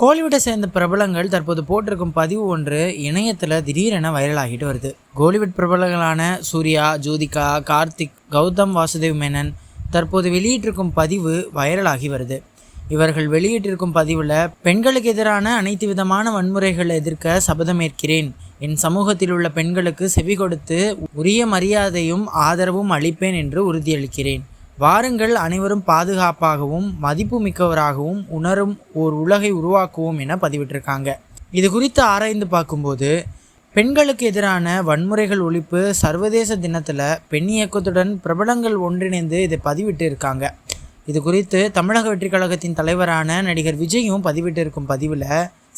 கோலிவுட்டை சேர்ந்த பிரபலங்கள் தற்போது போட்டிருக்கும் பதிவு ஒன்று இணையத்தில் திடீரென வைரலாகிட்டு வருது. கோலிவுட் பிரபலங்களான சூர்யா, ஜோதிகா, கார்த்திக், கௌதம் வாசுதேவ் மேனன் தற்போது வெளியிட்டிருக்கும் பதிவு வைரலாகி வருது. இவர்கள் வெளியிட்டிருக்கும் பதிவில் பெண்களுக்கு எதிரான அனைத்து விதமான வன்முறைகளை எதிர்க்க சபதமேற்கிறேன். என் சமூகத்தில் உள்ள பெண்களுக்கு செவி கொடுத்து உரிய மரியாதையும் ஆதரவும் அளிப்பேன் என்று உறுதியளிக்கிறேன். வாருங்கள், அனைவரும் பாதுகாப்பாகவும் மதிப்பு மிக்கவராகவும் உணரும் ஓர் உலகை உருவாக்குவோம் என பதிவிட்டிருக்காங்க. இது குறித்து ஆராய்ந்து பார்க்கும்போது பெண்களுக்கு எதிரான வன்முறைகள் ஒழிப்பு சர்வதேச தினத்தில் பெண் இயக்கத்துடன் பிரபலங்கள் ஒன்றிணைந்து இதை பதிவிட்டு இருக்காங்க. இது குறித்து தமிழக வெற்றிக் கழகத்தின் தலைவரான நடிகர் விஜயும் பதிவிட்டு இருக்கும் பதிவில்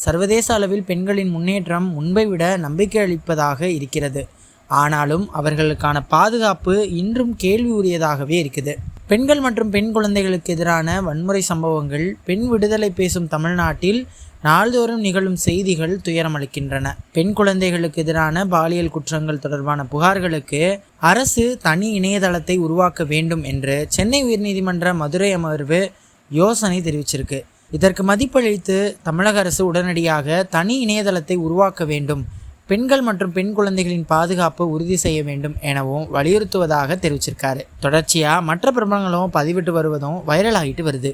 சர்வதேச அளவில் பெண்களின் முன்னேற்றம் முன்பை விட நம்பிக்கை அளிப்பதாக இருக்கிறது. ஆனாலும் அவர்களுக்கான பாதுகாப்பு இன்றும் கேள்வி உரியதாகவே இருக்குது. பெண்கள் மற்றும் பெண் குழந்தைகளுக்கு எதிரான வன்முறை சம்பவங்கள் பெண் விடுதலை பேசும் தமிழ்நாட்டில் நாள்தோறும் நிகழும் செய்திகள் துயரமளிக்கின்றன. பெண் குழந்தைகளுக்கு எதிரான பாலியல் குற்றங்கள் தொடர்பான புகார்களுக்கு அரசு தனி இணையதளத்தை உருவாக்க வேண்டும் என்று சென்னை உயர்நீதிமன்ற மதுரை அமர்வு யோசனை தெரிவிச்சிருக்கு. இதற்கு மதிப்பளித்து தமிழக அரசு உடனடியாக தனி இணையதளத்தை உருவாக்க வேண்டும், பெண்கள் மற்றும் பெண் குழந்தைகளின் பாதுகாப்பு உறுதி செய்ய வேண்டும் எனவும் வலியுறுத்துவதாக தெரிவிச்சிருக்காரு. தொடர்ச்சியா மற்ற பிரபலங்களும் பதிவிட்டு வருவதும் வைரலாகிட்டு வருது.